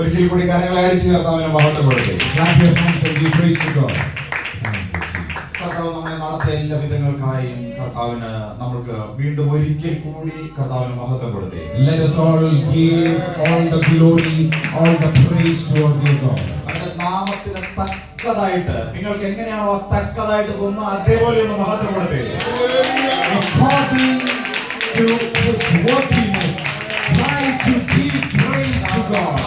ഒരിക്കൽ കൂടി കരങ്ങളെ അടിച്ച് കർത്താവിനെ മഹത്വപ്പെടുത്തി. Clap your hands and give praise to God. കർത്താവ് നമ്മെ നടത്തിയ എല്ലാ വിധങ്ങൾക്കായും കർത്താവിന് നമുക്ക് വീണ്ടും ഒരിക്കൽ കൂടി കർത്താവിനെ മഹത്വപ്പെടുത്തി. Let us all give all the glory, all the praise to our dear God. അവന്റെ നാമത്തിന് തക്കതായിട്ട് നിങ്ങൾക്ക് എങ്ങനെയാണോ തക്കതായിട്ട് തോന്നുന്നത് അതേപോലെ ഒന്ന് മഹത്വപ്പെടുത്തി. According to His worthiness, try to give praise to God.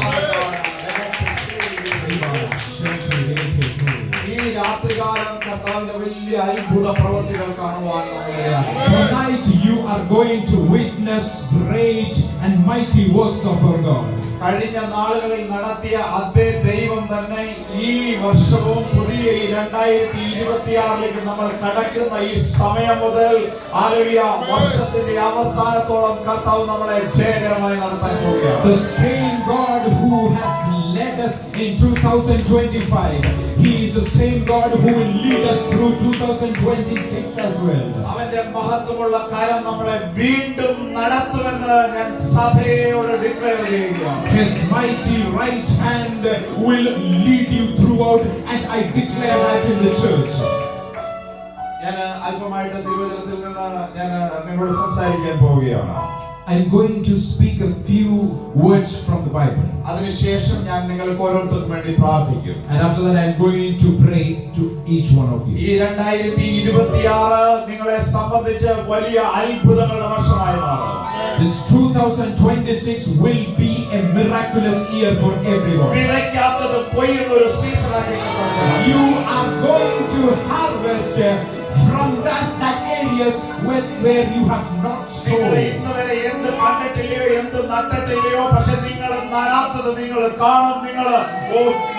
ഈ രാത്രികാലം കർത്താവിന്റെ വലിയ അത്ഭുത പ്രവൃത്തികൾ കാണുവാൻ നമ്മളിടയാകും. Tonight you are going to witness great and mighty works of our God. കഴിഞ്ഞ നാളുകളിൽ നടത്തിയ അതേ ദൈവം തന്നെ ഈ വർഷവും പുതിയ 2026 നമ്മൾ കടക്കുന്ന ഈ സമയം മുതൽ ഹല്ലേലൂയ വർഷത്തിന്റെ അവസാനത്തോളം കർത്താവ് നമ്മളെ ജയകരമായി നടത്താൻ പോവുകയാണ്. The same God who has led us in 2025, He is the same God who will lead us through 2026 as well. അവന്റെ മഹത്വമുള്ള കാര്യം നമ്മളെ വീണ്ടും നടത്തുമെന്ന് ഞാൻ സഭയോട് ഡിക്ലെയർ ചെയ്യുകയാണ്. His mighty right hand will lead you throughout, and I declare that in the church. ഞാൻ അല്പമായിട്ട് തിരുവചനത്തിൽ നിന്ന് ഞാൻ നിങ്ങളോട് സംസാരിക്കാൻ പോവുകയാണ്. I'm going to speak a few words from the Bible. അതിനുശേഷം ഞാൻ നിങ്ങൾക്ക് ഓരോരുത്തർക്കും വേണ്ടി പ്രാർത്ഥിക്കും. And after that I'm going to pray to each one of you. ഈ 2026 നിങ്ങളെ സംബന്ധിച്ച് വലിയ അത്ഭുതങ്ങളുടെ വർഷമായി മാറും. This 2026 will be a miraculous year for everyone. വിതയ്ക്കാത്തത് കൊയ്യുന്ന ഒരു സീസണാക്കി മാറും. You are going to harvest from that areas where you have not sown. ഇന്നുവരെ എന്ത് കണ്ടിട്ടില്ലയോ എന്ത് നട്ടിട്ടില്ലയോ പക്ഷെ നിങ്ങൾ നടാത്തത് നിങ്ങൾ കാണും. നിങ്ങൾ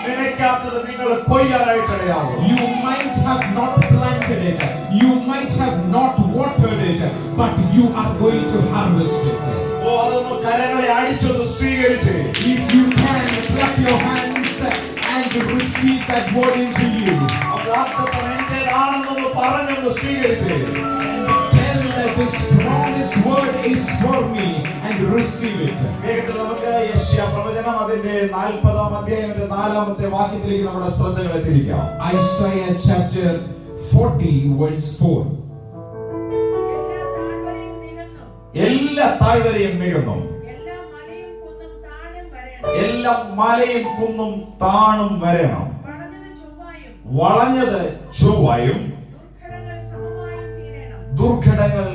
നനയ്ക്കാത്തത് നിങ്ങൾ കൊയ്യാനായിട്ട് ഇടയാകും. You might have not planted it, you might have not watered it, but you are going to harvest it. അതൊന്ന് കരങ്ങളെ അടിച്ചൊന്ന് സ്വീകരിച്ച് If you can, clap your hands and receive that word into you. വാഗ്ദത്തം എന്റേതാണെന്ന് പറഞ്ഞൊന്ന് സ്വീകരിച്ച് Tell that this promised word is for me and receive it. വേഗത്തിൽ നമുക്ക് യെശയ്യാ പ്രവചനം അതിന്റെ 40-ാം അധ്യായത്തിന്റെ 4-ാമത്തെ വാക്യത്തിലേക്ക് നമ്മുടെ ശ്രദ്ധകളെ തിരിക്കാം. Isaiah chapter 40 verse 4. എല്ലാ താഴ്വരയും നികന്നു, എല്ലാ മലയും കുന്നും താണും വരണം, വളഞ്ഞത് ചൊവ്വായും ദുർഘടങ്ങൾ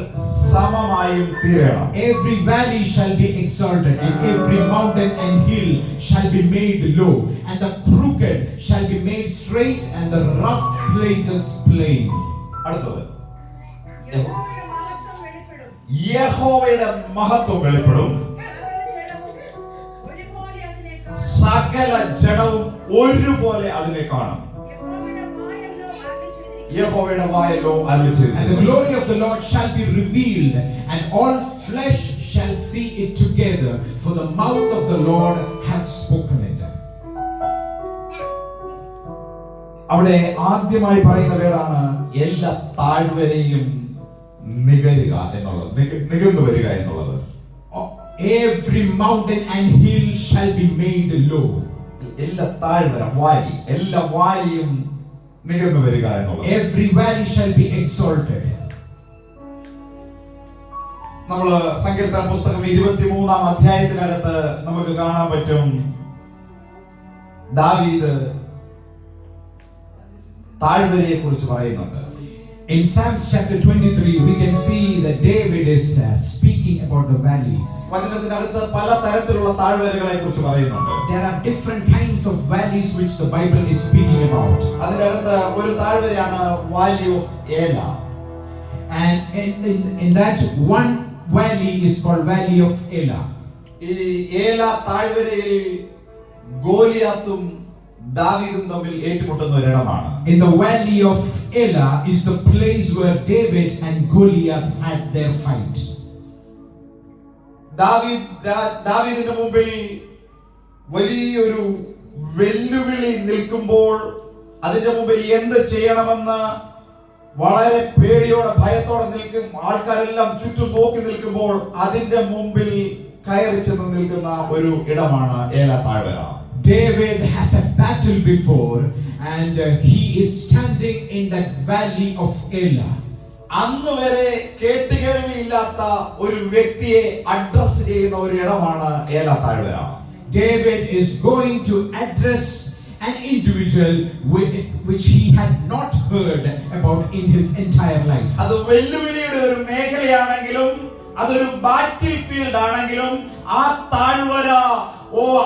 സമമായും തീരണം. Every valley shall be exalted, and every mountain and hill shall be made low, and the crooked shall be made straight, and the rough places plain. അടുത്തത് യഹോവയുടെ മഹത്വം വെളിപ്പെടും, സകല ജഡവും ഒരുപോലെ അതിനെ കാണും. യഹോവയുടെ വായല്ലോ അരുളിച്ചെയ്തു. And the glory of the Lord shall be revealed, and all flesh shall see it together, for the mouth of the Lord hath spoken it. അവിടെ ആദ്യമായി പറയുന്ന പേരാണ് എല്ലാ താഴ്വരയും നികരുക എന്നുള്ളത്, നികന്നു വരിക എന്നുള്ളത്. Every mountain and hill shall be made low. എല്ലാ താഴ്വര വാലി, എല്ലാ വാലിയും നികന്നു വരിക എന്നുള്ളത്. Every valley shall be exalted. നമ്മൾ സങ്കീർത്തന പുസ്തകം 23-ാം അധ്യായത്തിനകത്ത് നമുക്ക് കാണാൻ പറ്റും ദാവീദ് താഴ്വരയെ കുറിച്ച് പറയുന്നുണ്ട്. In Psalms chapter 23 we can see that David is speaking about the valleys. വചനത്തിനകത്ത് പല തരത്തിലുള്ള താഴ്വരകളെ കുറിച്ച് പറയുന്നുണ്ട്. There are different kinds of valleys which the Bible is speaking about. അതിനകത്ത് ഒരു താഴ്വരയാണ് വാലി ഓഫ് ഏല. And in that one valley is called Valley of Elah. ഈ ഏല താഴ്വരയിൽ ഗോലിയാത്തും ദാവീദും തമ്മിൽ ഏറ്റുമുട്ടുന്ന ഒരിടമാണ്. In the Valley of Elah is the place where David and Goliath had their fight. ദാവീദിന്റെ മുമ്പിൽ വലിയൊരു വെല്ലുവിളി നിൽക്കുമ്പോൾ അതിന്റെ മുമ്പിൽ എന്ത് ചെയ്യണമെന്ന് വളരെ പേടിയോടെ ഭയത്തോടെ നിൽക്കും ആൾക്കാരെല്ലാം ചുറ്റും നോക്കി നിൽക്കുമ്പോൾ അതിന്റെ മുമ്പിൽ കയറി ചെന്ന് നിൽക്കുന്ന ഒരു ഇടമാണ് ഏല താഴ്വര. David has a battle before, and he is standing in that valley of Elah. അന്ന് വരെ കേട്ടുകേൾവിയില്ലാത്ത ഒരു വ്യക്തിയെ അഡ്രസ് ചെയ്യുന്ന ഒരു ഇടമാണ് ഏല താഴ്വര. David is going to address an individual which he had not heard about in his entire life. അത് വെല്ലുവിളിയുടെ ഒരു മേഖലയാണെങ്കിലും അതൊരു ബാറ്റിൽ ഫീൽഡ് ആണെങ്കിലും ആ താഴ്വര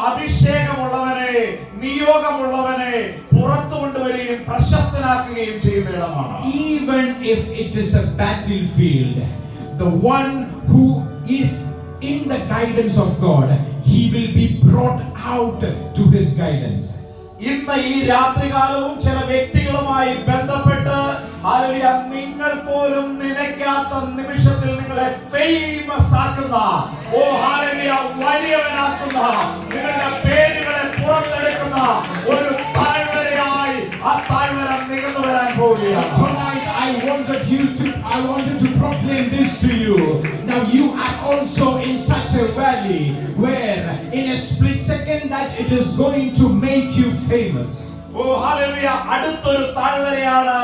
അഭിഷേകമുള്ളവനെ, നിയോഗമുള്ളവനെ പുറത്തു കൊണ്ടുവരികയും പ്രശസ്തനാക്കുകയും ചെയ്യുന്ന ഇടമാണ്. Even if it is a battlefield, the one who is in the guidance of God, he will be brought out to his guidance. ഇന്ന് ഈ രാത്രികാലവും ചില വ്യക്തികളുമായി ബന്ധപ്പെട്ട് നിങ്ങൾ പോലും നനയ്ക്കാത്ത നിമിഷത്തിൽ നിങ്ങളെ ഫേമസ് ആക്കുന്ന, വലിയവനാക്കുന്ന, നിങ്ങളുടെ പേരുകളെ പുറത്തെടുക്കുന്ന ഒരു താഴ്വരയായി ആ താഴ്വര നികന്നു വരാൻ പോവുകയാണ്. Tonight I wanted to proclaim this to you. Now you are also in such a valley where in a split second that it is going to make you famous. അടുത്തൊരു താഴ്വരയാണ്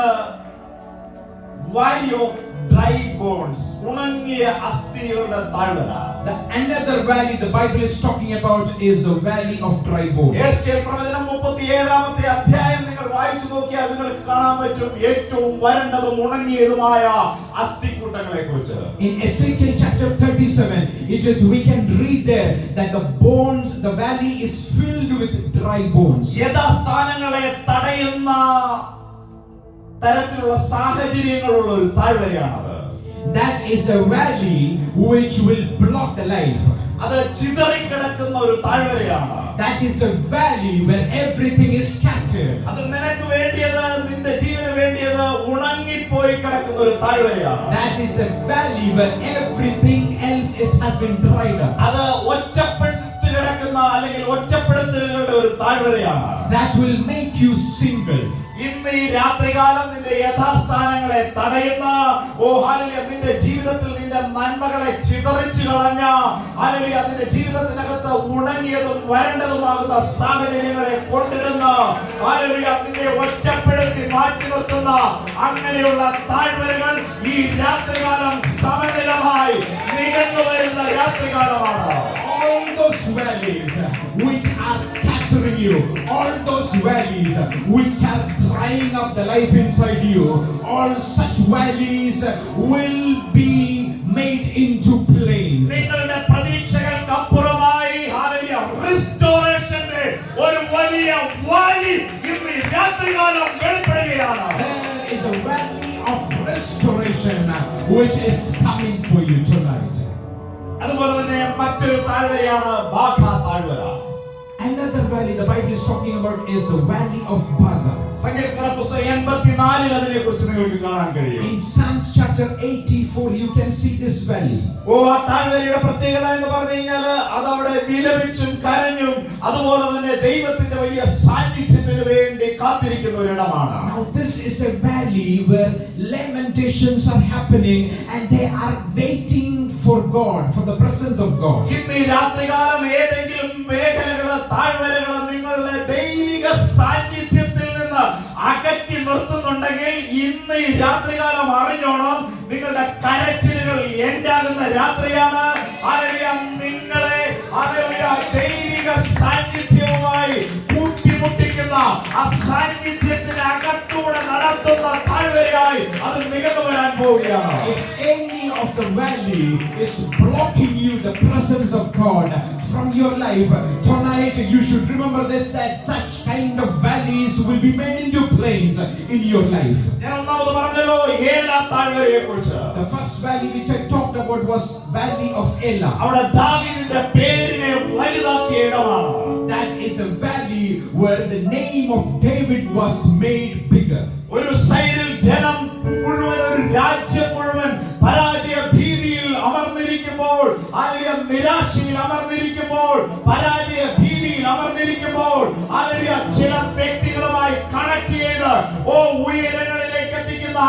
Valley of Dry Bones, ഉണങ്ങിയ അസ്ഥികളുടെ താഴ്വര. Another valley the Bible is talking about is the Valley of Dry Bones. Ezekiel പ്രവചനം 37-ാമത്തെ അധ്യായം നിങ്ങൾ വായിച്ചു നോക്കിയാൽ നിങ്ങൾക്ക് കാണാൻ പറ്റും ഏറ്റവും വരണ്ടതും ഉണങ്ങിയതുമായ അസ്ഥികൂട്ടങ്ങളെ കുറിച്ച്. In Ezekiel chapter 37, we can read there that the valley is filled with dry bones. യഥാസ്ഥാനങ്ങളെ തടയുന്ന തരത്തിലുള്ള സാഹചര്യങ്ങളുള്ള ഒരു താഴ്വരയാണത്. That is a valley which will block the life. അത് ചിതറിക്കിടക്കുന്ന ഒരു താഴ്വരയാണ്. That is a valley where everything is scattered. അത് നിനക്ക് വേണ്ടിയത്, നിന്റെ ജീവന് വേണ്ടിയത് ഉണങ്ങിപ്പോയി കിടക്കുന്ന ഒരു താഴ്വരയാണ്. That is a valley where everything else has been dried up. അത് ഒറ്റപ്പെട്ട് കിടക്കുന്ന അല്ലെങ്കിൽ ഒറ്റപ്പെടുത്തലുകളുടെ ഒരു താഴ്വരയാണ്. That will make you single. ഇന്ന് ഈ രാത്രികാലം നിന്റെ യഥാസ്ഥാനങ്ങളെ തടയുന്ന, നിന്റെ ജീവിതത്തിൽ നിന്റെ നന്മകളെ ചിതറിച്ചു കളഞ്ഞ, നിന്റെ ജീവിതത്തിനകത്ത് ഉണങ്ങിയതും വരണ്ടതുമാകുന്ന സാഹചര്യങ്ങളെ കൊണ്ടിടുന്ന, നിന്നെ ഒറ്റപ്പെടുത്തി മാറ്റി നിർത്തുന്ന അങ്ങനെയുള്ള താഴ്വരകൾ ഈ രാത്രികാലം സമനിലമായി നികന്നു വരുന്ന രാത്രികാലമാണ്. All those valleys which are scattering you, all those valleys which are drying up the life inside you, all such valleys will be made into plains. നിങ്ങളുടെ പ്രതീക്ഷകൾക്ക് അപ്പുറമായി റിസ്റ്റോറേഷന്റെ ഒരു വലിയ വാലി ഇന്ന് രാത്രികാലം വെളിപ്പെടുകയാണ്. There is a valley of restoration which is coming for you tonight. അതുപോലെ തന്നെ മറ്റൊരു താഴ്വരയാണ് ബാഖ താഴ്വര. Another valley the Bible is talking about is the valley of Baga. സങ്കീർത്തന പുസ്തകം 84-ൽ അതിനെക്കുറിച്ച് നിങ്ങൾക്ക് കാണാൻ കഴിയും. In Psalms chapter 84 you can see this valley. ആ താഴ്വരയുടെ പ്രത്യേകത എന്ന് പറഞ്ഞാൽ അത് അവിടെ വിലപിച്ചും കരഞ്ഞും അതുപോലെ തന്നെ ദൈവത്തിന്റെ വലിയ സാന്നിധ്യത്തിന് വേണ്ടി കാത്തിരിക്കുന്ന ഒരു ഇടമാണ്. Now this is a valley where lamentations are happening and they are waiting for God, for the presence of God. ഇന്ന് ഈ രാത്രികാലം ഏതെങ്കിലും മേഖലകള്, താഴ്വരകള് നിങ്ങളുടെ ദൈവിക സാന്നിധ്യത്തിൽ നിന്ന് അകറ്റി നിർത്തുന്നുണ്ടെങ്കിൽ ഇന്ന് ഈ രാത്രികാലം അറിഞ്ഞോണം, നിങ്ങളുടെ കരച്ചിലുകൾ എൻഡാകുന്ന രാത്രിയാണ്. നിങ്ങളെ ദൈവിക സാന്നിധ്യവുമായി കൂട്ടിമുട്ടിക്കുന്ന, ആ സാന്നിധ്യത്തിന് അകത്തൂടെ നടത്തുന്ന താഴ്വരയായി അത് നികന്നു വരാൻ പോവുകയാണ്. If any of the valley is blocking you the presence of God from your life, tonight you should remember this, that such kind of valleys will be made into plains in your life. ഞാൻ ഒന്നാമത് പറഞ്ഞല്ലോ ഏലാ താഴ്വരയെ കുറിച്ച്. The first valley which I talked about was Valley of Elah. അവിടെ ദാവീദിന്റെ പേരിനെ വലുതാക്കിയ ഇടമാണ്. That is a valley where the name of David was made bigger. ഒരു സൈഡിൽ ജനം മുഴുവൻ, ഒരു രാജ്യം മുഴുവൻ പരാജയ ഭീതിയിൽ അമർന്നിരിക്കുമ്പോൾ, നിരാശയിൽ അമർന്നിരിക്കുമ്പോൾ, പരാജയ ഭീതിയിൽ അമർന്നിരിക്കുമ്പോൾ, ചില വ്യക്തികളുമായി കണക്ട് ചെയ്ത് ഉയരങ്ങളിലേക്ക് എത്തിക്കുന്ന,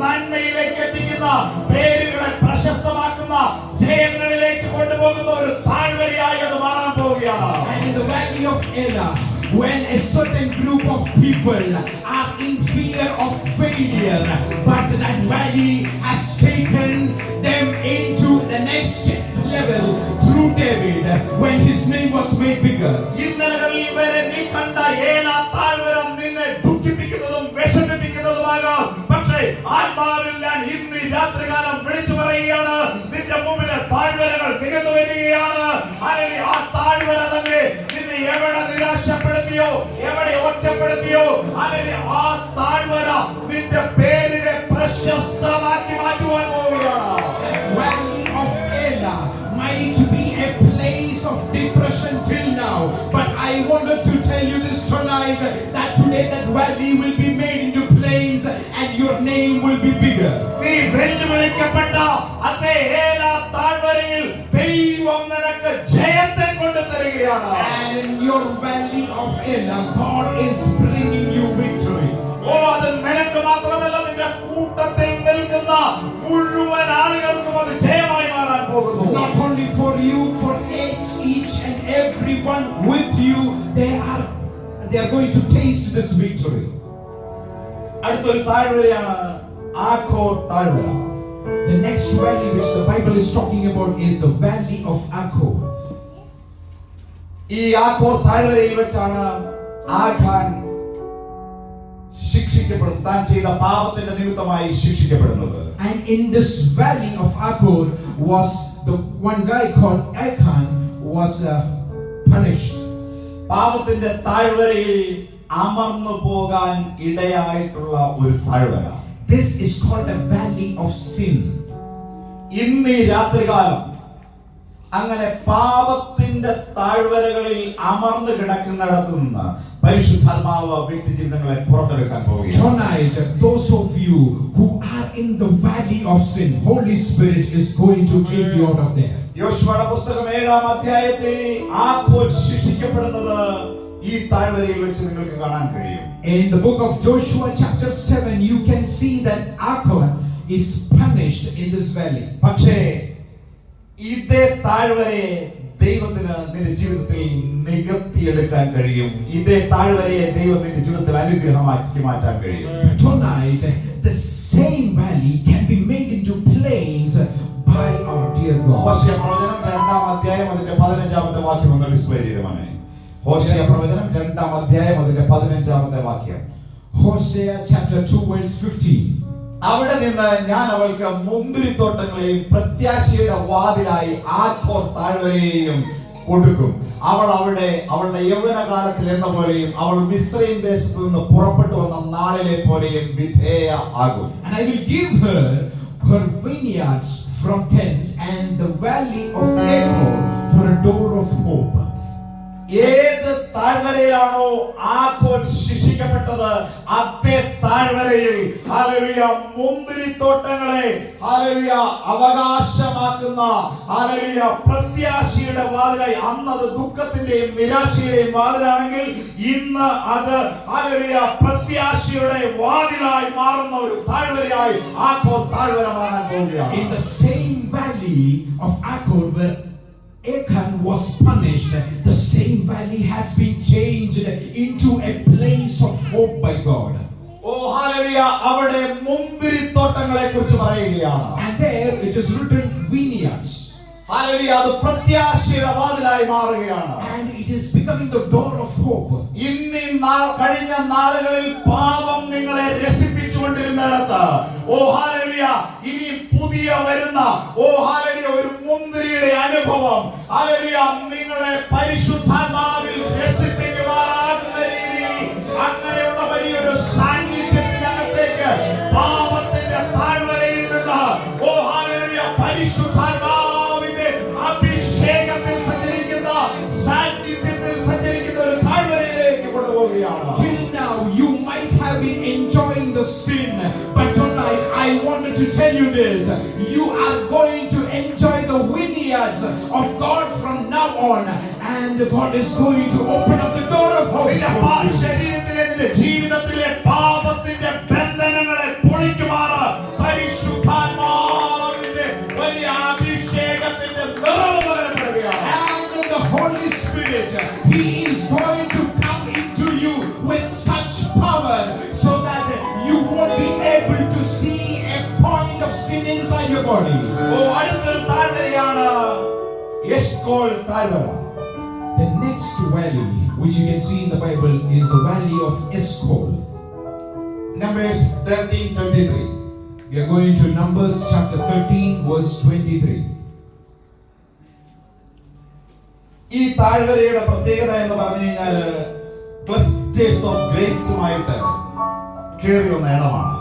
നന്മയിലേക്ക് എത്തിക്കുന്ന, പേരുകളെ പ്രശസ്തമാക്കുന്ന, ജയങ്ങളിലേക്ക് കൊണ്ടുപോകുന്ന ഒരു താഴ്വരയായി അത് മാറാൻ പോവുകയാണ്. And in the valley valley of Elah, when a certain group of people are in fear of failure, but that valley has taken them into the next level through David when his name was made bigger. ഇന്നലകളിൽ വരെ നീ കണ്ട ഏലാ താഴ്വരം നിന്നെ ദുഃഖിപ്പിക്കുന്നതും വിഷമിപ്പിക്കുന്നതുമാകാം. പക്ഷേ ആത്മാവിൽ ഞാൻ ഇന്ന് രാത്രികാലം വിളിച്ചു പറയുകയാണ്, നിന്റെ മുമ്പിലെ താഴ്വരകൾ നികന്നു വരികയാണ്. ആ താഴ്വര തന്നെ നിന്നെ എവിടെ നിരാശപ്പെടുത്തിയോ, എവിടെ ഒറ്റപ്പെടുത്തിയോ, ആ താഴ്വര നിന്റെ പേരിനെ പ്രശസ്തമാക്കി മാറ്റുവാൻ പോവുകയാണ്. Valley of Elah might be a place of depression till now, but I wanted to tell you this tonight, that today that valley will be made into plains and your name will be bigger. നീ വെല്ലുവിളിക്കപ്പെട്ട അതേ ഏലാ താഴ്വരയിൽ ദൈവം നിനക്ക് ജയത്തെ കൊണ്ട് തരികയാണ്. And in your valley of Elah, God is bringing you victory. അത് നിനക്ക് മാത്രമല്ല, നിന്റെ കൂട്ടത്തിൽ നിൽക്കുന്ന മുഴുവൻ ആളുകൾക്കും അത് ജയമായി മാറാൻ പോകുന്നു. Not only for you, for each and everyone with you, they are going to taste this victory. അടുത്തൊരു താഴ്വരയാണ് ആഖോർ താഴ്വര. The next valley which the Bible is talking about is the valley of Achor. ഈ Achor താഴ്വരയിൽ വെച്ചാണ് ആഖാൻ ശിക്ഷിക്കപ്പെടുന്നത്, താൻ ചെയ്ത പാപത്തിന്റെ നിമിത്തമായി ശിക്ഷിക്കപ്പെടുന്നത്. And in this valley of Achor was the one guy called Achan was punished. പാപത്തിന്റെ താഴ്വരയിൽ അമർന്നു പോകാൻ ഇടയായിട്ടുള്ള ഒരു താഴ്വര. This is called a valley of sin. ഇന്ന് ഈ രാത്രികാലം അങ്ങനെ പാപത്തിന്റെ താഴ്വരകളിൽ അമർന്നു കിടക്കുന്നിടത്ത് നിന്ന് പരിശുദ്ധാത്മാവ് വ്യക്തി ജീവിതങ്ങളെ പുറത്തെടുക്കാൻ പോവുകയാണ്. Tonight, those of you who are in the valley of sin, Holy Spirit is going to take you out of there. യോശുവയുടെ പുസ്തകം 7-ാം അധ്യായത്തിൽ ആഖോർ ശിക്ഷിക്കപ്പെടുന്നത് ഈ താഴ്വരയിൽ വെച്ച് നിങ്ങൾക്ക് കാണാൻ കഴിയും. In the book of Joshua chapter 7, you can see that Achan is punished in this valley. പക്ഷേ ഇതേ താഴ്വരയെ ദൈവത്തിന് നിന്റെ ജീവിതത്തിൽ നികത്തിയെടുക്കാൻ കഴിയും. ഇതേ താഴ്വരയെ ദൈവം നിന്റെ ജീവിതത്തിൽ അനുഗ്രഹമാക്കി മാറ്റാൻ കഴിയും. Tonight, the same valley can be made into plains by our dear God. Hosea പ്രവചനം 2-ാം അധ്യായം അതിന്റെ 15-ാമത്തെ വാക്യം ഒന്ന് ഡിസ്പ്ലേ ചെയ്തതാണ്. ഹോശേയ പ്രവചനം 2-ാം അധ്യായം അതിന്റെ 15-ാമത്തെ വാക്യം. Hosea chapter 2 verse 15. അവിടെ നിന്ന് ഞാൻ അവൾക്ക് മുന്തിരിത്തോട്ടങ്ങളെയും പ്രത്യാശയുടെ വാതിലായി ആഖോർ താഴ്വരയെയും കൊടുക്കും. അവൾ അവിടെ അവളുടെ യൗവനകാലത്തിൽ എന്ന പോലെയും അവൾ മിസ്രയീം ദേശത്ത് നിന്ന് പുറപ്പെട്ടു വന്ന നാളിലെ പോലെയും വിധേയ ആകും. And I will give her vineyards from tents and the valley of Achor for a door of hope. ഏത് താഴ്വരയിലാണോ ആഖോർ ശിക്ഷിക്കപ്പെട്ടത്, അതേ താഴ്വരയിൽ ഹല്ലേലൂയ മുന്തിരിത്തോട്ടങ്ങളെ ഹല്ലേലൂയ അവകാശമാക്കുന്ന ഹല്ലേലൂയ പ്രത്യാശയുടെ വാതിലായി, അന്നത് ദുഃഖത്തിന്റെയും നിരാശയുടെയും വാതിലാണെങ്കിൽ ഇന്ന് അത് ഹല്ലേലൂയ പ്രത്യാശയുടെ വാതിലായി മാറുന്ന ഒരു താഴ്വരയായി ആഖോർ താഴ്വര മാറാൻ പോവുകയാണ്. In the same valley of Achor where Achan was punished, the same valley has been changed into a place of hope by God. Oh hallelujah, അവിടെ മുന്തിരിത്തോട്ടങ്ങളെ കുറിച്ച് പറയുകയാണ്. And there it is written vineyards. Hallelujah, അത് പ്രത്യാശയുടെ വാതിലായി മാറുകയാണ്. And it is becoming the door of hope. കഴിഞ്ഞ നാളുകളിൽ പാപം നിങ്ങളെ രസിപ്പിച്ചുകൊണ്ടിരുന്നിടത്ത് ഓ ഹല്ലേലൂയ ഇനി പുതിയ വരുന്ന ഓ ഹല്ലേലൂയ ഒരു മുന്തിരിയുടെ അനുഭവം ഹല്ലേലൂയ നിങ്ങളെ പരിശുദ്ധാത്മാവിൽ രസിപ്പിക്കുമാറാകുന്ന രീതിയിൽ അങ്ങനെയുള്ള വലിയൊരു സാന്നിധ്യത്തിനകത്തേക്ക് പാപത്തിന്റെ താഴ്വരയിൽ നിന്ന് ഓ ഹല്ലേലൂയ പരിശുദ്ധാത്മാവിന്റെ അഭിഷേകത്തിൽ സഞ്ചരിക്കുന്ന സാന്നിധ്യത്തിൽ സഞ്ചരിക്കുന്ന ഒരു താഴ്വരയിലേക്ക് കൊണ്ടുപോവുകയാണ്. Till now you might have been enjoying the sin, but tonight I wanted to tell you this: you are going to enjoy the vineyards of God from now on, and God is going to open up the door of hope. ശരീരത്തിലെ ജീവിതത്തിലെ പാപത്തിന്റെ ബന്ധനങ്ങളെ പൊളിക്കുമാറ് പരിശുദ്ധാത്മാവിന്റെ വലിയ അഭിഷേകത്തിന്റെ നിറവ് പകരപ്പെടുകയാണ്. And the Holy Spirit, He is going body. അടുത്തൊരു താഴ്വരയാണ് എഷ്കോൾ താഴ്വര. The next valley which you can see in the Bible is the valley of Eshcol. Numbers 13:23. We are going to Numbers chapter 13 verse 23. ഈ താഴ്വരയുടെ പ്രത്യേകത എന്ന് പറഞ്ഞു കഴിഞ്ഞാൽ clusters of ഗ്രേപ്സുമായിട്ട് കേറി വന്ന ഇടമാണ്.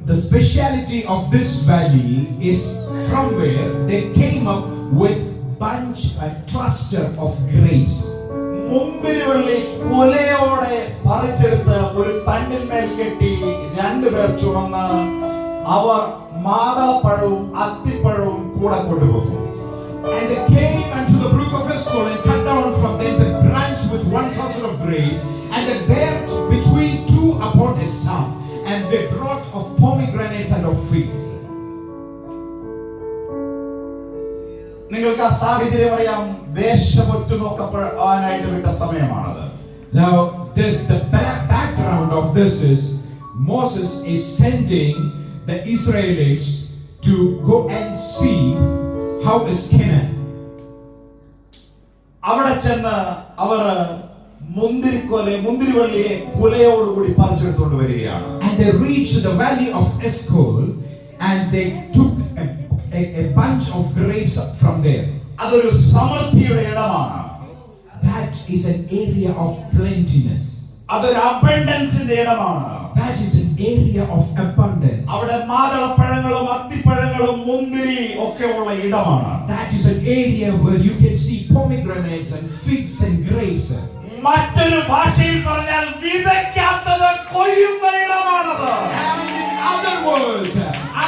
The speciality of this valley is from where they came up with bunch a cluster of grapes. മുന്തിരിവള്ളി കൊലയോടെ പറിച്ചെടുത്ത് ഒരു തണ്ടിന്മേൽ കെട്ടി രണ്ടുപേർ ചുമന്ന് അവർ മാതളപ്പഴവും അത്തിപ്പഴവും കൂടെ കൊണ്ടുപോകും. And they came unto the brook of Eshcol and cut down from thence a branch with one cluster of grapes, and they bare it between two upon a staff, and they brought of pomegranates and of figs. നിങ്ങൾക്ക് ആ സാഹചര്യം അറിയാം, ദേശം ഒറ്റുനോക്കപ്പെടാനായിട്ട് വിട്ട സമയമാണത്. Now this the background of this is Moses is sending the Israelites to go and see how is Canaan. അവിടെ ചെന്ന് അവർ മുന്തിരിവള്ളിയെ കുലയോടുകൂടി പറിച്ചെടുത്തുകൊണ്ട് വരികയാണ്. And they reached the valley of Eshcol and they took a bunch of grapes from there. അതൊരു സമൃദ്ധിയുടെ ഇടമാണ്. That is an area of plentiness. അതൊരു അബണ്ടൻസിന്റെ ഇടമാണ്. That is an area of abundance. അവിടെ മാതളപ്പഴങ്ങളും അത്തിപ്പഴങ്ങളും മുന്തിരി ഒക്കെ ഉള്ള ഇടമാണ്. That is an area where you can see pomegranates and figs and grapes. മറ്റൊരു ഭാഷയിൽ പറഞ്ഞാൽ വിതയ്ക്കാത്തത് കൊയ്യുന്ന ഇടമാണത്. And in other words,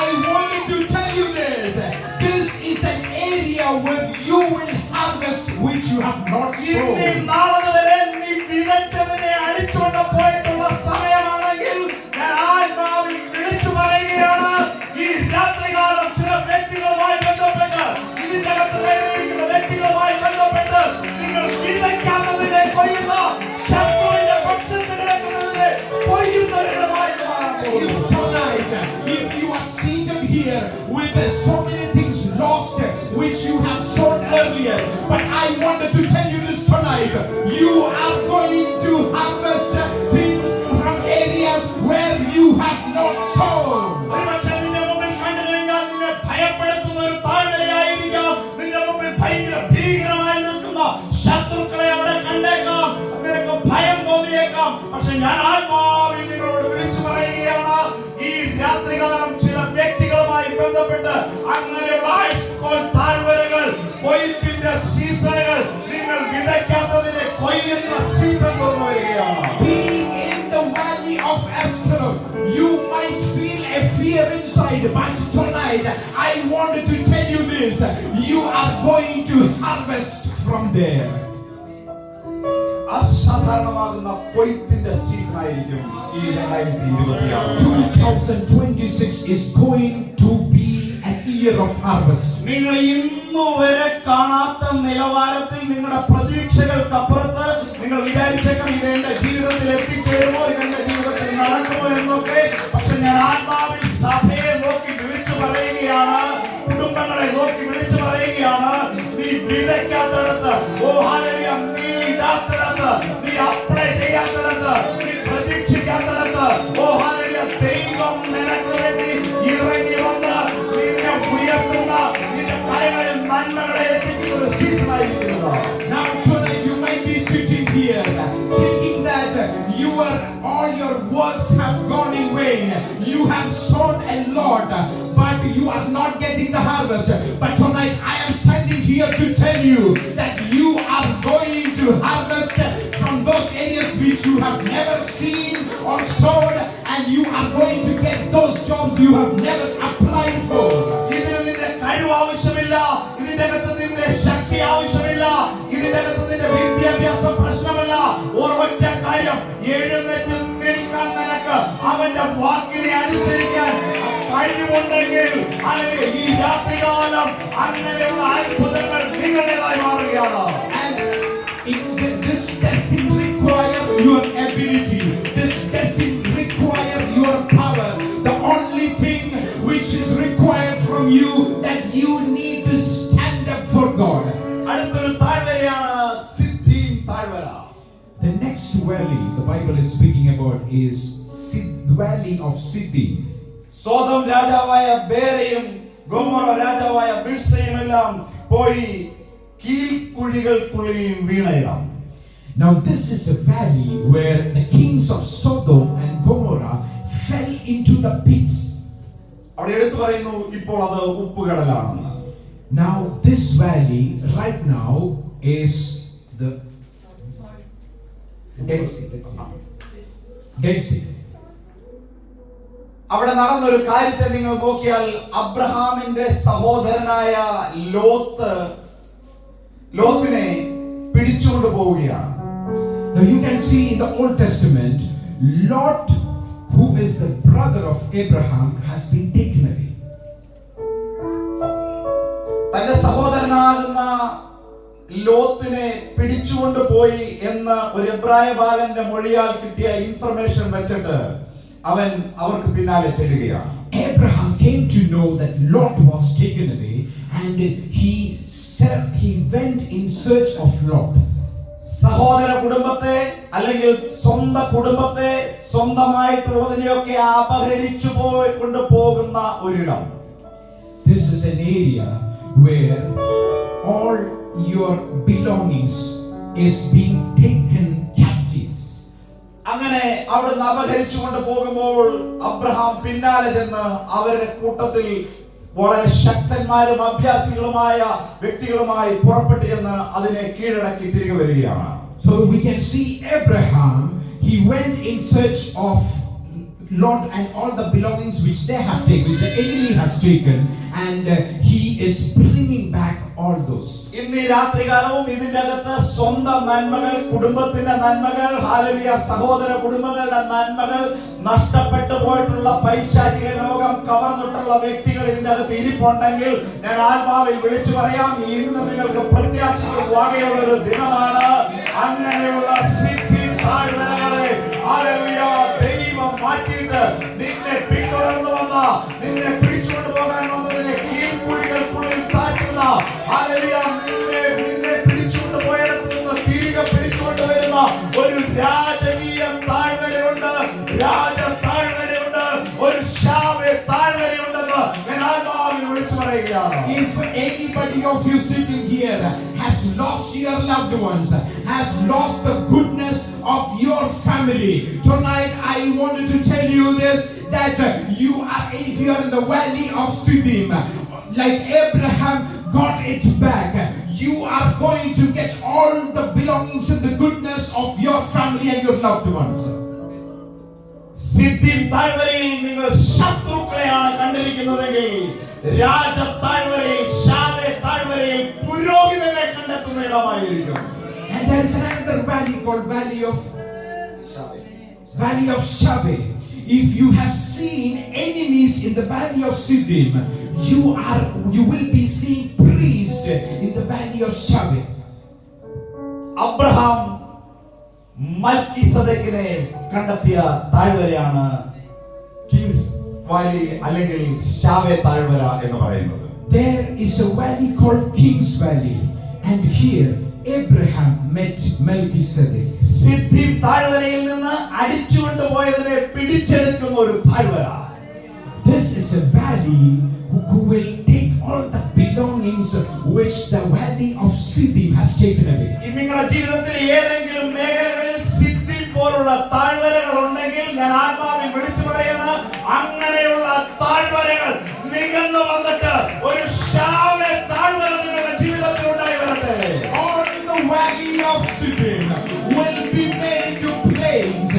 I wanted to tell you this. This is an area where you will harvest which you have not sown. ഇനി നാളെ വരെ നീ വിതച്ചതിനെ അടിച്ചുകൊണ്ട് പോയിട്ടുള്ള സമയമാണെങ്കിൽ ഞാൻ ആത്മാവിൽ വിളിച്ചു പറയുകയാണ്, ഈ രാത്രികാലം ചില വ്യക്തികളുമായി ബന്ധപ്പെട്ട് ഇതിന്റെ അകത്ത് കയറിയിരിക്കുന്ന വ്യക്തികളുമായി ബന്ധപ്പെട്ട് നിങ്ങൾ വിതയ്ക്കാത്തതിനെ കൊയ്യുന്ന ശത്രുവിന്റെ പക്ഷത്ത് കിടക്കുന്നതിനെ കൊയ്യുന്നവരിടമായി മാറാൻ പോകുന്നു. If tonight, if you are seated here with so many things lost which you have sown earlier, but I wanted to tell you this tonight, you are going to harvest things from areas where you have not sown. ഒരുപക്ഷേ നിന്റെ മുമ്പിൽ കണ്ടു കഴിഞ്ഞാൽ നിന്നെ ഭയപ്പെടുത്തുന്ന ഒരു താഴ്വരയായിരിക്കാം, നിന്റെ മുമ്പിൽ ഭയങ്കര ഭീകരമായി നിൽക്കുന്ന ശത്രുക്കളെ അവിടെ കണ്ടേക്കാം, നിനക്ക് ഭയം തോന്നിയേക്കാം. പക്ഷെ ഞാൻ ആത്മാവിൽ നിങ്ങളോട് വിളിച്ചു പറയുകയാണ്, ഈ രാത്രികാലം ചില വ്യക്തികളുമായി ബന്ധപ്പെട്ട് അങ്ങനെയുള്ള എഷ്കോൾ താഴ്വരകൾ കൊയ്ത്തിന്റെ സീസണുകൾ നിങ്ങൾ വിതയ്ക്കാത്തതിനെ കൊയ്യുന്ന സീസൺ തുറന്നു വരികയാണ്. Being in the valley of Eshcol, you might feel a fear inside, but tonight I wanted to tell you this: you are going to harvest from there. അസാധാരണമാകുന്ന കൊയ്ത്തിന്റെ സീസൺ ആയിരിക്കും ഈ 2026. 2026 is going to be an year of harvest. നിങ്ങൾ ഇന്നുവരെ കാണാത്ത നിലവാരത്തിൽ നിങ്ങളുടെ പ്രതീക്ഷകൾക്കപ്പുറത്ത് നിങ്ങൾ വിചാരിച്ചേക്കാം, ഇത് എന്റെ ജീവിതത്തിൽ എത്തിച്ചേരുമോ, ഇതെന്റെ ജീവിതത്തിൽ നടക്കുമോ എന്നൊക്കെ. പക്ഷെ ഞാൻ ആത്മാവിൽ സഭയെ നോക്കി വിളിച്ചു പറയുകയാണ്, കുടുംബങ്ങളെ നോക്കി വിളിച്ചു പറയുകയാണ്, നീ വിതയ്ക്കാത്തടത്ത്, ഓ ഹല്ലേലൂയ, നീ ഇടാത്തടത്ത്, നീ അപ്ലൈ ചെയ്യാത്തടത്ത്, നീ പ്രതീക്ഷിക്കാത്തടത്ത്, ഓ ഹല്ലേലൂയ, ദൈവം നിനക്ക് വേണ്ടി ഇറങ്ങി വന്ന് നിന്നെ ഉയർത്തുന്ന, നിന്റെ കാര്യങ്ങളിൽ നന്മകളെ എത്തിക്കുന്ന ഒരു സീസൺ ആയിരിക്കുന്നത്. Now tonight you might be sitting here thinking that all your works have gone in vain. You have sown a lot, but you are not getting the harvest. But tonight I am standing here to tell you that you are going to harvest from those areas which you have never seen or sown, and you are going to get those jobs you have never applied for. ഇതിന് നിന്റെ കഴിവ് ആവശ്യമില്ല, ഇതിന്റെ അകത്ത് നിന്റെ ശക്തി ആവശ്യമില്ല, ഇതിന്റെ അകത്ത് നിന്റെ വിദ്യാഭ്യാസ പ്രശ്നമല്ല. ഒരൊറ്റ കാര്യം, എഴുന്നേറ്റ് നിൽക്കാൻ നിനക്ക് അവന്റെ വാക്കിനെ അനുസരിക്കാൻ കഴിവുണ്ടെങ്കിൽ അല്ലെങ്കിൽ ഈ രാത്രികാലം അങ്ങനെയുള്ള അത്ഭുതങ്ങൾ നിങ്ങളുടേതായി മാറുകയാണ്. This doesn't require your ability. This doesn't require your power. The only thing which is required next valley the Bible is speaking about is valley of Siddim. സോദം രാജാവായ ബേരയും ഗൊമോറ രാജാവായ ബിർസയും എല്ലാം പോയി കീഴ്ക്കുഴികൾക്കുള്ളിൽ വീണയിടാം. Now this is a valley where the kings of Sodom and Gomorrah fell into the pits. അവിടെ എടുത്തു പറയുന്നു ഇപ്പോൾ അത് ഉപ്പുകടലാണെന്ന്. Now this valley right now is the Dead Sea. അവിടെ നടന്നൊരു കാര്യത്തെ നിങ്ങൾ നോക്കിയാൽ അബ്രഹാമിന്റെ സഹോദരനായ ലോത്തിനെ പിടിച്ചുകൊണ്ട് പോവുകയാണ്. Now you can see in the Old Testament, Lot, who is the brother of Abraham, has been taken away. തന്റെ സഹോദരനാകുന്ന ലോത്തിനെ പിടിച്ചുകൊണ്ട് പോയി എന്ന ഒരു എബ്രായ ബാലന്റെ മൊഴിയാൽ കിട്ടിയ ഇൻഫർമേഷൻ വെച്ചിട്ട് അവൻ അവർക്ക് പിന്നാലെ ചെല്ലുകയാണ്. Abraham came to know that Lot was taken away, and he went in search of Lot. സഹോദര കുടുംബത്തെ അല്ലെങ്കിൽ സ്വന്തം കുടുംബത്തെ സ്വന്തമായിട്ടുള്ളതിനെയൊക്കെ അപഹരിച്ചു കൊണ്ടുപോകുന്ന ഒരിടം. This is an area where all your belongings is being taken captives. അങ്ങനെ അവിടുന്ന് അപഹരിച്ചുകൊണ്ട് പോകുമ്പോൾ അബ്രഹാം പിന്നാലെ ചെന്ന് അവരുടെ കൂട്ടത്തിൽ വളരെ ശക്തന്മാരും അഭ്യാസികളുമായ വ്യക്തികളുമായി പുറപ്പെട്ടു ചെന്ന് അതിനെ കീഴടക്കി തിരികെ വരികയാണ്. So we can see Abraham, he went in search of Lot and all the belongings which they have taken, which the enemy has taken, and he is bringing back all those. ഇന്ന് രാത്രികാലവും ഇതിന്റെ അകത്ത് സ്വന്തം നന്മകൾ, കുടുംബത്തിന്റെ നന്മകൾ, hallelujah, സഹോദര കുടുംബങ്ങളുടെ നന്മകൾ നഷ്ടപ്പെട്ടു പോയിട്ടുള്ള പൈശാചിക ലോകം കവർന്നിട്ടുള്ള വ്യക്തികൾ ഇതിന്റെ അകത്ത് ഇരിപ്പുണ്ടെങ്കിൽ ഞാൻ ആത്മാവിൽ വിളിച്ചു പറയാം, ഇന്ന് നിങ്ങൾക്ക് പ്രത്യാശയ്ക്ക് വകയുള്ള ഒരു ദിനമാണ്. അങ്ങനെയുള്ള സിദ്ധി താഴ്വരകളെ ഹല്ലേലൂയ ദൈവം മാറ്റിയിട്ട് നിന്നെ പിന്തുടർന്നു വന്ന, നിന്നെ പിടിച്ചുകൊണ്ട് പോകാൻ വന്നതിനെ കീഴ്ക്കുഴികൾക്കുള്ളിൽ താഴ്ത്തുന്ന, ഹല്ലേലൂയ, നിന്നെ പിടിച്ചുകൊണ്ട് പോയിടത്ത് നിന്ന് തിരികെ പിടിച്ചുകൊണ്ട് വരുന്ന ഒരു രാജകീയ താഴ്വരയുണ്ട്, രാജ താഴ്വരയുണ്ട്, ഒരു ശാവേ താഴ്വരയുണ്ടെന്ന് ഞാൻ ആത്മാവിൽ വിളിച്ചു പറയുകയാണ്. If anybody of you sitting here has lost your loved ones, has lost the goodness of your family, tonight I wanted to tell you this, that you are, if you are in the valley of Siddim, like Abraham got it back, you are going to get all the belongings and the goodness of your family and your loved ones. സിദ്ധിം താഴ്വരയിൽ നിങ്ങൾ ശത്രുക്കളെയാണ് കണ്ടിരിക്കുന്നതെങ്കിൽ രാജ താഴ്വരയിൽ, ശാവേ താഴ്വരയിൽ പുരോഹിതനെ കണ്ടെത്തുന്ന ഇടമായിരിക്കും. And there is another valley called Valley of Shaveh. If you have seen enemies in the Valley of Siddim, you will be seeing priests in the Valley of Shaveh. Abraham മൽക്കിസദേക്കിനെ കണ്ടെത്തിയ താഴ്വരയാണ് Kings Valley അല്ലെങ്കിൽ ശാവേ താഴ്വര എന്ന് പറയുന്നത്. There is a valley called King's Valley, and here Abraham met Melchizedek. സിദ്ധിം താഴ്വരയിൽ നിന്ന് അടിച്ചുകൊണ്ട് പോയതിനെ പിടിച്ചെടുക്കുന്ന ഒരു താഴ്വര. This is a valley who will take all the belongings which the Valley of Siddim has taken away. നിങ്ങളുടെ ജീവിതത്തിൽ ഏതെങ്കിലും മേഖലകളിൽ സിദ്ധിം പോലുള്ള താഴ്വരകൾ ഉണ്ടെങ്കിൽ ഞാൻ ആത്മാവിൽ വിളിച്ചു പറയുന്നു, അങ്ങനെയുള്ള താഴ്വരകൾ നികന്നു വന്നിട്ട് ഒരു ശാവേ താഴ്വര നിങ്ങളുടെ ജീവിതത്തിൽ ഉണ്ടായി വരട്ടെ. All the Valley of Siddim will be made into plains,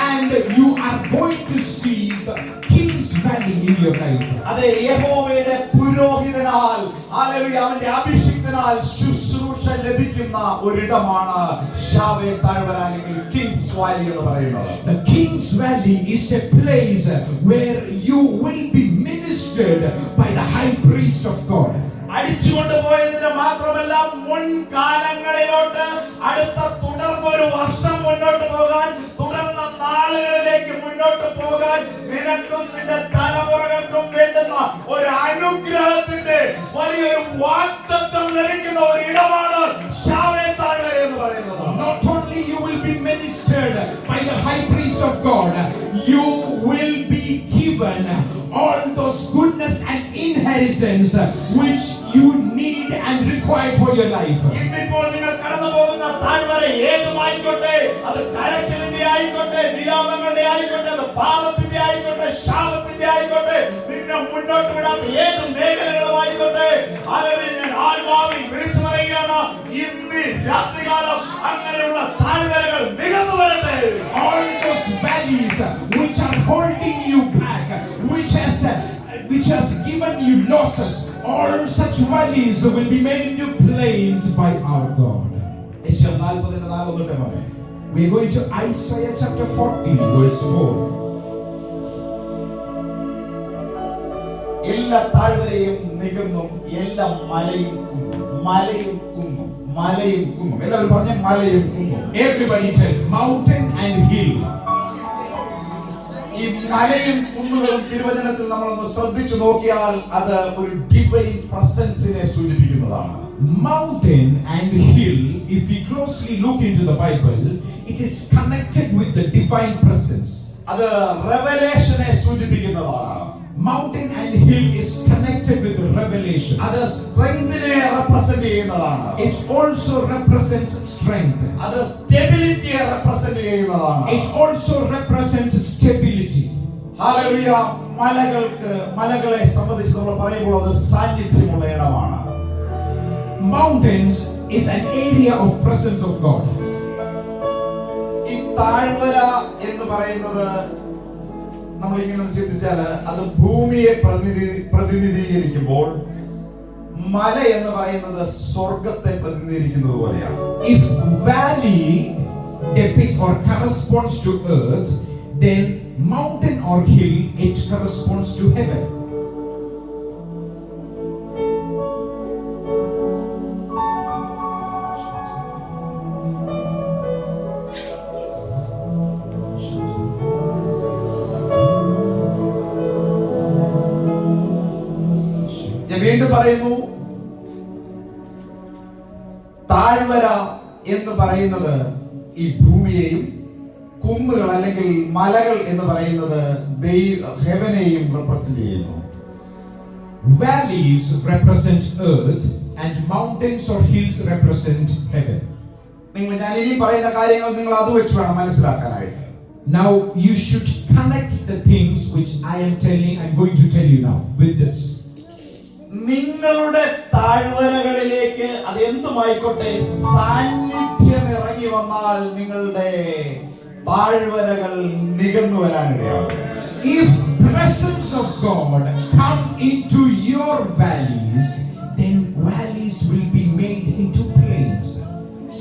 and you are going to see the King's Valley in your life. അതെ, യഹോവയുടെ പുരോഹിതനാൽ, ഹല്ലേലൂയ, അവന്റെ അഭിഷിക്തനാൽ ശുശ്രൂഷ ലഭിക്കുന്ന ഒരിടമാണ് ശാവേ താഴ്വര അല്ലെങ്കിൽ കിങ്സ് വാലി എന്ന് പറയുന്നത്. The King's Valley is a place where you will be ministered by the high priest of God. അടിച്ചുകൊണ്ട് പോയതിന് മാത്രമല്ല, മുൻകാലങ്ങളിലോട്ട് അടുത്ത തുടർന്നൊരു വർഷം മുന്നോട്ട് പോകാൻ, തുടർന്ന നാളുകളിലേക്ക് മുന്നോട്ട് പോകാൻ നിനക്കും നിന്റെ തലമുറകൾക്കും വേണ്ടുന്ന ഒരു അനുഗ്രഹത്തിന്റെ വലിയൊരു വാഗ്ദത്തം ലഭിക്കുന്ന ഒരു ഇടമാണ് ശാവേ താഴ്വര എന്ന് പറയുന്നത്. Not only you will be ministered which you need and require for your life. ഇന്നിപ്പോൾ നിങ്ങൾ കടന്നു പോകുന്ന താഴ്വര ഏതുമായിക്കോട്ടെ, അത് കരച്ചിലിന്റെ ആയിക്കോട്ടെ, വിലാപങ്ങളുടെ ആയിക്കോട്ടെ, അത് പാപത്തിന്റെ ആയിക്കോട്ടെ, ശാപത്തിന്റെ ആയിക്കോട്ടെ, നിന്നെ മുന്നോട്ട് വിടാത്ത ഏത് മേഖലകളുമായിക്കോട്ടെ, അല്ലെങ്കിൽ ഞാൻ ആത്മാവിൽ വിളിച്ചു പറയുകയാണ്, ഇന്ന് രാത്രികാലം അങ്ങനെയുള്ള താഴ്വരകൾ നികന്നു വരട്ടെ. All those valleys which are holding you back, which has given you losses, all such valleys will be made into plains by our God. യെശയ്യാ 40:4 We are going to Isaiah chapter 40 verse 4. എല്ലാ താഴ്വരയും നികന്നും, എല്ലാ മലയും കുന്നും. എല്ലാവരും പറഞ്ഞ മലയും കുന്നും. Everybody tell mountain and hill. ഈ മലയും കുന്നുകളും തിരുവചനത്തിൽ നമ്മളൊന്ന് ശ്രദ്ധിച്ചു നോക്കിയാൽ അത് ഒരു ഡിവൈൻ പ്രസൻസിനെ സൂചിപ്പിക്കുന്നതാണ്. Mountain and hill, if we closely look into the Bible, it is connected with the divine presence. അത് റെവലേഷനെ സൂചിപ്പിക്കുന്നതാണ്. Mountain and hill is connected with the revelation. അത് സ്ട്രെങ്തിനെ റെപ്രസെന്റ് ചെയ്യുന്നതാണ്. It also represents strength. അത് സ്റ്റെബിലിറ്റിയെ represent ചെയ്യുന്നതാണ്. It also represents stability. Hallelujah. മലകളെ സംബന്ധിച്ച് നമ്മൾ പറയുമ്പോൾ അത് സാന്നിധ്യമുള്ള ഇടമാണ്. Mountains is an area of presence of God. ഈ താഴ്വര എന്ന് പറയുന്നത് നമ്മൾ ഇങ്ങനെ ചിന്തിച്ചാൽ അത് ഭൂമിയെ പ്രതിനിധീകരിക്കുമ്പോൾ, മല എന്ന് പറയുന്നത് സ്വർഗത്തെ പ്രതിനിധീകരിക്കുന്നത് പോലെയാണ്. If valley depicts or corresponds to earth, then mountain or hill, it corresponds to heaven. വീണ്ടും പറയുന്നു, താഴ്വര എന്ന് പറയുന്നത് ഈ ഭൂമിയെയും, കുന്നുകൾ അല്ലെങ്കിൽ മലകൾ എന്ന് പറയുന്നത് ഹെവനെയും റെപ്രസെന്റ് ചെയ്യുന്നു. Valleys represent earth and mountains or hills represent heaven. ഞാൻ ഇനി പറയുന്ന കാര്യങ്ങൾ നിങ്ങൾ അത് വെച്ച് വേണം മനസ്സിലാക്കാനായിട്ട്. Now you should connect the things which I'm going to tell you now with this. നിങ്ങളുടെ താഴ്വരകളിലേക്ക് അത് എന്തുമായിക്കോട്ടെ, സാന്നിധ്യം ഇറങ്ങി വന്നാൽ നിങ്ങളുടെ താഴ്വരകൾ നികന്നു വരാനിടയാകും. If presence of God come into your valleys, then valleys will be made into plains.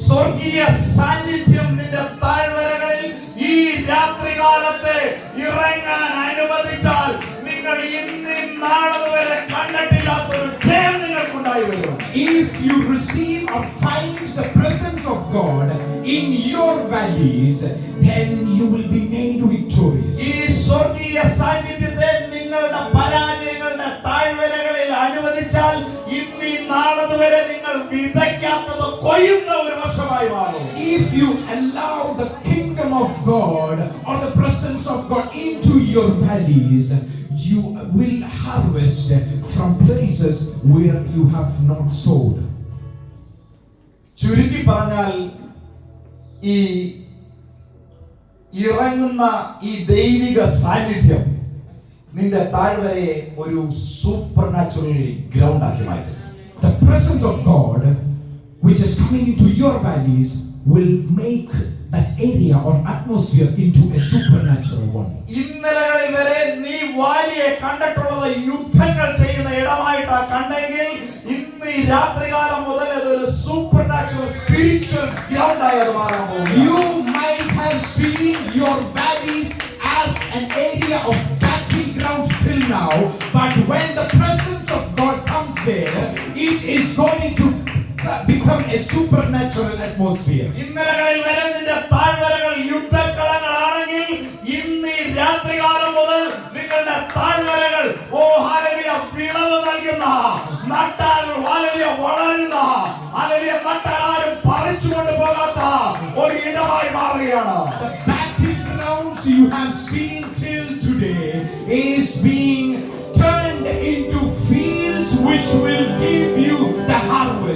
സ്വർഗീയ സാന്നിധ്യം നിന്റെ താഴ്വരകളിൽ ഈ രാത്രികാലത്തെ ഇറങ്ങാൻ അനുവദിച്ചാൽ നിങ്ങൾ ഇന്ന് നാളെ വരെ കണ്ടിട്ടില്ലാത്ത ഒരു ജയം നിങ്ങൾക്കുണ്ടായി വരും. If you receive or find the presence of God in your valleys, then you will be made victorious. ഈ സ്വർഗീയ സാന്നിധ്യത്തെ നിങ്ങളുടെ പരാജയങ്ങളുടെ താഴ്വരകളിൽ അനുവദിച്ചാൽ ഇന്ന് നാളെ വരെ നിങ്ങൾ വിതയ്ക്കാത്തത് കൊയ്യുന്ന ഒരു വർഷമായി മാറും. If you allow the kingdom of God or the presence of God into your valleys, you will harvest from places where you have not sowed. ചുരുക്കി പറഞ്ഞാൽ ഈ ഇറങ്ങുന്ന ഈ ദൈവിക സാന്നിധ്യം നിന്റെ താഴ്വരയെ ഒരു സൂപ്പർ നാച്ചുറൽ ഗ്രൗണ്ട് ആക്കി മാറ്റും. The presence of God which is coming into your valleys will make that area or atmosphere into a supernatural one. ഇന്നലകളിൽ വരെ നീ വാലിയെ കണ്ടിട്ടുള്ളത് യുദ്ധങ്ങൾ ചെയ്യുന്ന ഇടമായിട്ടാ കണ്ടെങ്കിൽ ഇന്ന് ഈ രാത്രികാലം മുതൽ അതൊരു സൂപ്പർ നാച്ചുറൽ സ്പിരിച്വൽ ഗ്രൗണ്ട് ആയി അത് മാറാൻ പോകുന്നു. You might have seen your valleys as an area of battleground till now, but when the presence of God comes there, it is going to become a supernatural atmosphere. ഇന്നലകളിൽ വരെ നിന്റെ താഴ്വരകൾ യുദ്ധക്കളങ്ങളാണെങ്കിൽ ഇന്ന് ഈ രാത്രികാലം മുതൽ നിങ്ങളുടെ താഴ്വരകൾ ഹല്ലേലൂയ വിളവ് നൽകുന്ന, നട്ടാൽ ഹല്ലേലൂയ വളരുന്ന, ഹല്ലേലൂയ നട്ടാൽ ആരും പറിച്ചുകൊണ്ട് പോകാത്ത ഒരു ഇടമായി മാറുകയാണ്. The battlegrounds you have seen till today is being turned into fields which will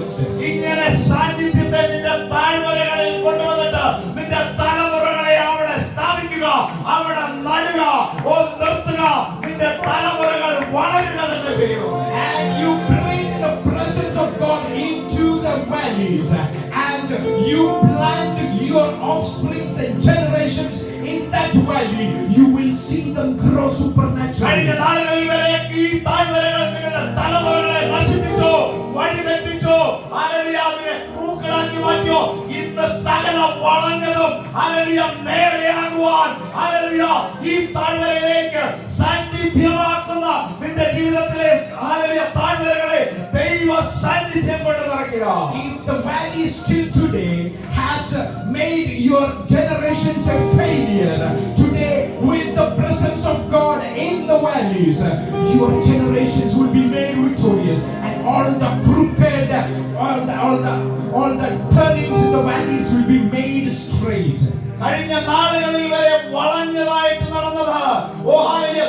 harvest. ഇങ്ങനെ സാന്നിധ്യത്തെ നിന്റെ താഴ്വരകളിൽ കൊണ്ടുവന്നിട്ട് നിന്റെ തലമുറകളെ അവിടെ സ്ഥാപിക്കുക, അവിടെ നടുക, നിർത്തുക, നിന്റെ തലമുറകൾ വളരുക തന്നെ ചെയ്യും. And you bring the presence of God into the valleys, and you plant your offsprings and generations in that valley. You will see them grow supernaturally. കഴിഞ്ഞ നാളുകളിൽ വരെ ഈ താഴ്വരകൾ നിങ്ങളുടെ തലമുറകളെ നശിപ്പിച്ചോ, വഴിതെറ്റിച്ചോ, അതിനെ ക്രൂക്കടാക്കി മാറ്റിയോ. ഇന്ന് സകല വളഞ്ഞതും നേരെയാകുവാൻ ഈ താഴ്വരയിലേക്ക് സാന്നിധ്യമാക്കുന്ന നിന്റെ ജീവിതത്തിലെ താഴ്വരകളെ ദൈവ സാന്നിധ്യം കൊണ്ട് നിറയ്ക്കുക. If the valley still today has made your generations a failure, today with the presence of God in the valleys, your generations will be made victorious, and all the crooked, all the turnings in the valleys will be made straight. കഴിഞ്ഞ നാളുകളിൽ വരെ വളഞ്ഞതായിട്ട് നടന്നത്,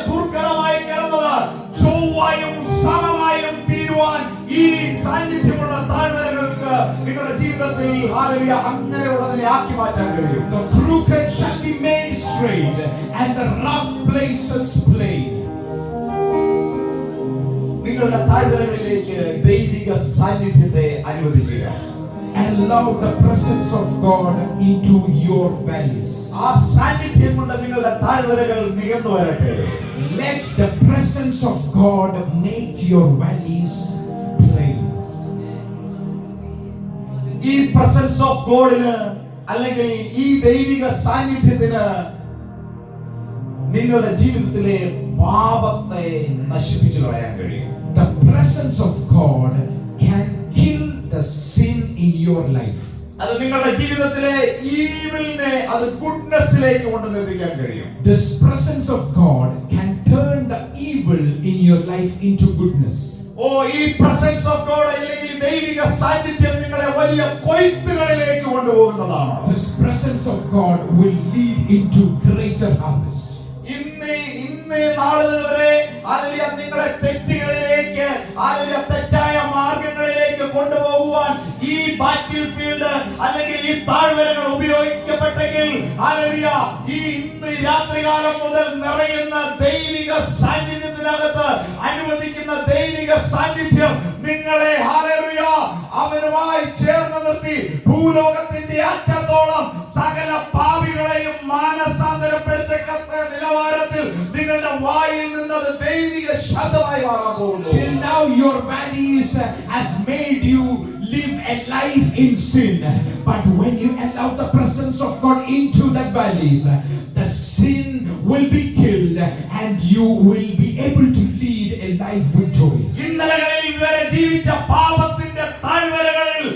ദുർഘടമായി കിടന്നത് ചൊവ്വായും സമമായും തീരുവാൻ ഈ സാന്നിധ്യമുള്ള താഴ്വരകൾക്ക് നിങ്ങളുടെ ജീവിതത്തിൽ അങ്ങനെയുള്ളതിനെ ആക്കി മാറ്റാൻ കഴിയും. The crooked shall be made straight, and the rough places plain. നിങ്ങളുടെ താഴ്വരകളിലേക്ക് ദൈവിക സാന്നിധ്യത്തെ അനുവദിക്കുക. Allow the presence of God into your valleys. ആ സാന്നിധ്യം കൊണ്ട് നിങ്ങളുടെ താഴ്വരകൾ നികന്നു വരട്ടെ. Let the presence of God make your valleys plains. ഈ presence of Godന് അല്ലെങ്കിൽ ഈ ദൈവിക സാന്നിധ്യത്തിന് നിങ്ങളുടെ ജീവിതത്തിലെ പാപത്തെ നശിപ്പിച്ചു കളയാൻ കഴിയും. The presence of God can kill the sin in your life. അത് നിങ്ങളുടെ ജീവിതത്തിലെ ഈവിലിനെ അത് ഗുഡ്നെസ്സിലേക്ക് കൊണ്ടുവന്നെത്തിക്കാൻ കഴിയും. This presence of God can turn the evil in your life into goodness. ഈ presence of God അല്ലെങ്കിൽ ദൈവിക സാന്നിധ്യം നിങ്ങളെ വലിയ കൊയ്ത്തുകളിലേക്ക് കൊണ്ടുപോകുന്നതാണ്. This presence of God will lead into greater harvest. ഇന്ന് നാളുവരെ നിങ്ങളെ തെറ്റുകളിലേക്ക് തെറ്റായ മാർഗങ്ങളിലേക്ക് കൊണ്ടുപോകുവാൻ ഈ ബാറ്റിൽ ഫീൽഡ് അല്ലെങ്കിൽ ഈ താഴ്വരകൾ ഉപയോഗിക്കപ്പെട്ടെങ്കിൽ ഈ ഇന്ന് രാത്രികാലം മുതൽ നിറയുന്ന ദൈവിക സാന്നിധ്യത്തിനകത്ത് അനുവദിക്കുന്ന ദൈവിക സാന്നിധ്യം നിങ്ങളെ അവനുമായി ചേർന്ന് നിർത്തി ഭൂലോകത്തിന്റെ അറ്റത്തോളം സകല പാപികളെയും മാനസാന്തരപ്പെടുത്തക്ക നിലവാരത്തിൽ നിങ്ങളുടെ വായിൽ നിന്നത് ദൈവിക ശബ്ദമായി മാറാൻ പോകുന്നു. Till now your valleys has made you live a life in sin, but when you allow the presence of God into that valleys, the sin will be killed and you will be able to lead a life victorious. ഇന്നലകളിൽ വരെ ജീവിച്ച പാപത്തിന്റെ താഴ്വരകളിൽ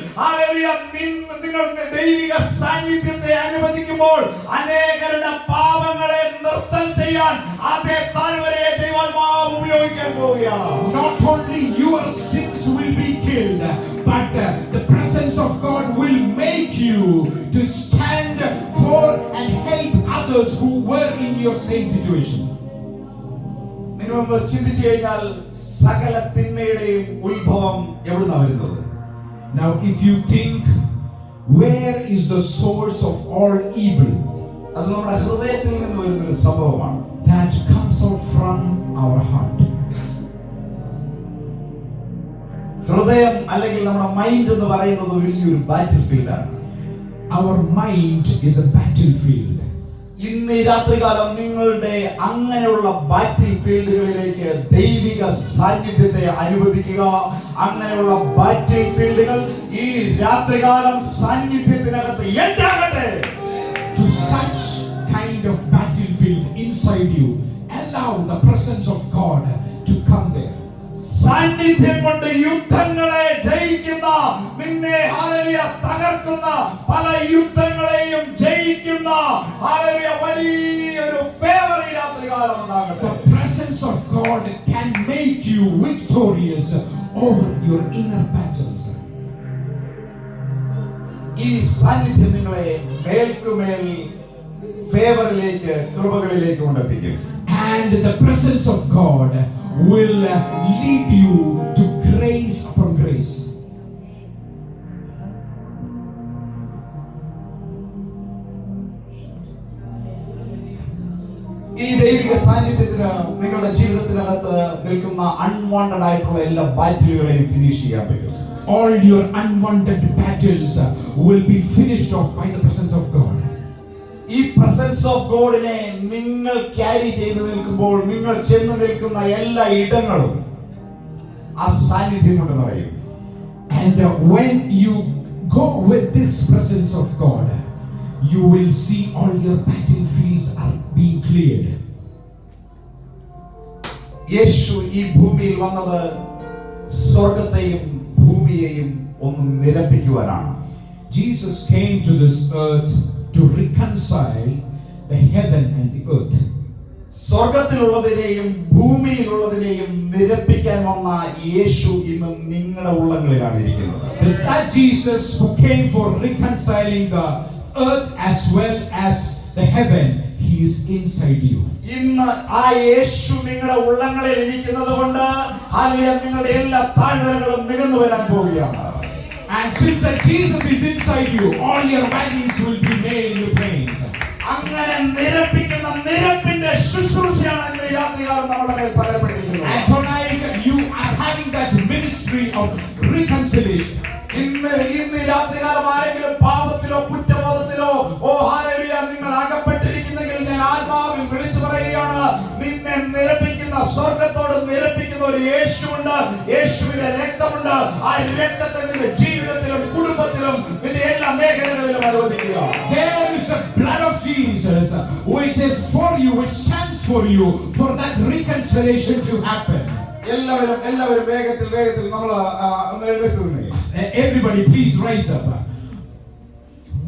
നിങ്ങൾക്ക് ദൈവിക സാന്നിധ്യത്തെ അനുവദിക്കുമ്പോൾ അനേകരുടെ പാപങ്ങളെ നൃത്തം ചെയ്യാൻ അതേ താഴ്വരയെ ദൈവാത്മാവ് ഉപയോഗിക്കാൻ പോവുകയാണ്. Not only your sins will be killed, but the presence of God will make you to stand for and help others who were in your same situation. നിങ്ങൾ ചിന്തിച്ചു കഴിഞ്ഞാൽ സകല തിന്മയുടെയും ഉത്ഭവം എവിടുന്നാ വരുന്നത്? Now if you think, where is the source of all evil? അത് നമ്മുടെ ഹൃദയത്തിൽ നിന്ന് വരുന്ന ഒരു സംഭവമാണ്. That comes out from our heart. ഹൃദയം അല്ലെങ്കിൽ നമ്മുടെ മൈൻഡ് എന്ന് പറയുന്നത് വലിയൊരു ബാറ്റിൽ ഫീൽഡാണ്. Our mind is a battlefield. ഇന്ന് രാത്രികാലം നിങ്ങളുടെ അങ്ങനെയുള്ള ബാറ്റിൽ ഫീൽഡുകളിലേക്ക് ദൈവിക സാന്നിധ്യത്തെ അനുവദിക്കുക. അങ്ങനെയുള്ള ബാറ്റിൽ ഫീൽഡുകൾ ഈ രാത്രികാലം സാന്നിധ്യത്തിനകത്ത് എന്താകട്ടെ. To such kind of battlefields inside you, allow the presence of God to come there. സാന്നിധ്യം കൊണ്ട് യുദ്ധങ്ങളെ ജയിക്കുന്ന, നിന്നെ തകർക്കുന്ന, പല യുദ്ധങ്ങളെയും ജയിക്കുന്ന വലിയൊരു ഫേവർ ഈ രാത്രികാലം ഉണ്ടാകട്ടെ. The presence of God can make you victorious over your inner battles. ഈ സാന്നിധ്യം നിങ്ങളെ മേൽക്കുമേൽ ഫേവറിലേക്ക്, കൃപകളിലേക്ക് കൊണ്ടെത്തിക്കും. And the presence of God will lead you to grace upon grace. ഈ ദൈവിക സാന്നിധ്യത്തിന് നിങ്ങളുടെ ജീവിതത്തിനകത്ത് നിൽക്കുന്ന അൺവാണ്ടഡ് ആയിട്ടുള്ള എല്ലാ ബാറ്റിലുകളെയും ഫിനിഷ് ചെയ്യാൻ പറ്റും. All your unwanted battles will be finished off by the presence of God. ഈ പ്രസൻസ് ഓഫ് ഗോഡിനെ നിങ്ങൾ ക്യാരി ചെയ്ത് നിൽക്കുമ്പോൾ നിങ്ങൾ ചെന്ന് നിൽക്കുന്ന എല്ലാ ഇടങ്ങളും ആ സാന്നിധ്യം കൊണ്ട് നിറയും. And when you go with this presence of God, you will see all your battlefields are being cleared. യേശു ഈ ഭൂമിയിൽ വന്നത് സ്വർഗ്ഗത്തെയും ഭൂമിയെയും ഒന്ന് നിരപ്പിക്കുവാനാണ്. Jesus came to this earth to reconcile the heaven and the earth. സ്വർഗ്ഗത്തിലുള്ളതിനെയും ഭൂമിയിലുള്ളതിനെയും നിരപ്പിക്കാൻ വന്ന യേശു ഇന്ന് നിങ്ങളുടെ ഉള്ളങ്ങളിലാണ് ഇരിക്കുന്നത്. That Jesus who came for reconciling the earth as well as the heaven, he is inside you. ഇന്ന് ആ യേശു നിങ്ങളുടെ ഉള്ളങ്ങളിൽ ഇരിക്കുന്നത് കൊണ്ട് ഹല്ലേലൂയ നിങ്ങളുടെ എല്ലാ താഴ്വരകളും നികന്നു വരാൻ പോവുകയാണ്. And since that Jesus is inside you, all your valleys will be made into plains. അങ്ങനെ നിരപ്പിക്കുന്ന നിരപ്പിന്റെ ശുശ്രൂഷയാണ് ഇന്ന് രാത്രികാലം നമ്മുടെ മേൽ പകരപ്പെട്ടിരിക്കുന്നത്. And tonight you are having that ministry of reconciliation. ഇന്ന് രാത്രികാലം ആരെങ്കിലും പാപത്തിലോ കുറ്റബോധത്തിലോ ഹല്ലേലൂയ നിങ്ങൾ അകപ്പെട്ടിരിക്കുന്നെങ്കിൽ ഞാൻ ആത്മാവിൽ വിളിച്ചു പറയുകയാണ്, നിന്നെ നിരപ്പിക്കുന്ന സ്വർഗ്ഗത്തോട് നിരപ്പിക്കുന്ന ഒരു യേശുവുണ്ട്. യേശുവിന്റെ രക്തമുണ്ട്. ആ രക്തത്തെ നിന്റെ ജീവിതത്തിലും കുടുംബത്തിലും നിന്റെ എല്ലാ മേഖലകളിലും അനുവദിക്കുക. There is a blood of Jesus which is for you, which stands for you, for that reconciliation to happen. എല്ലാവരും വേഗത്തിൽ നമ്മൾ ഒന്ന് എഴുന്നേറ്റ് നിന്നേ. Everybody please rise up.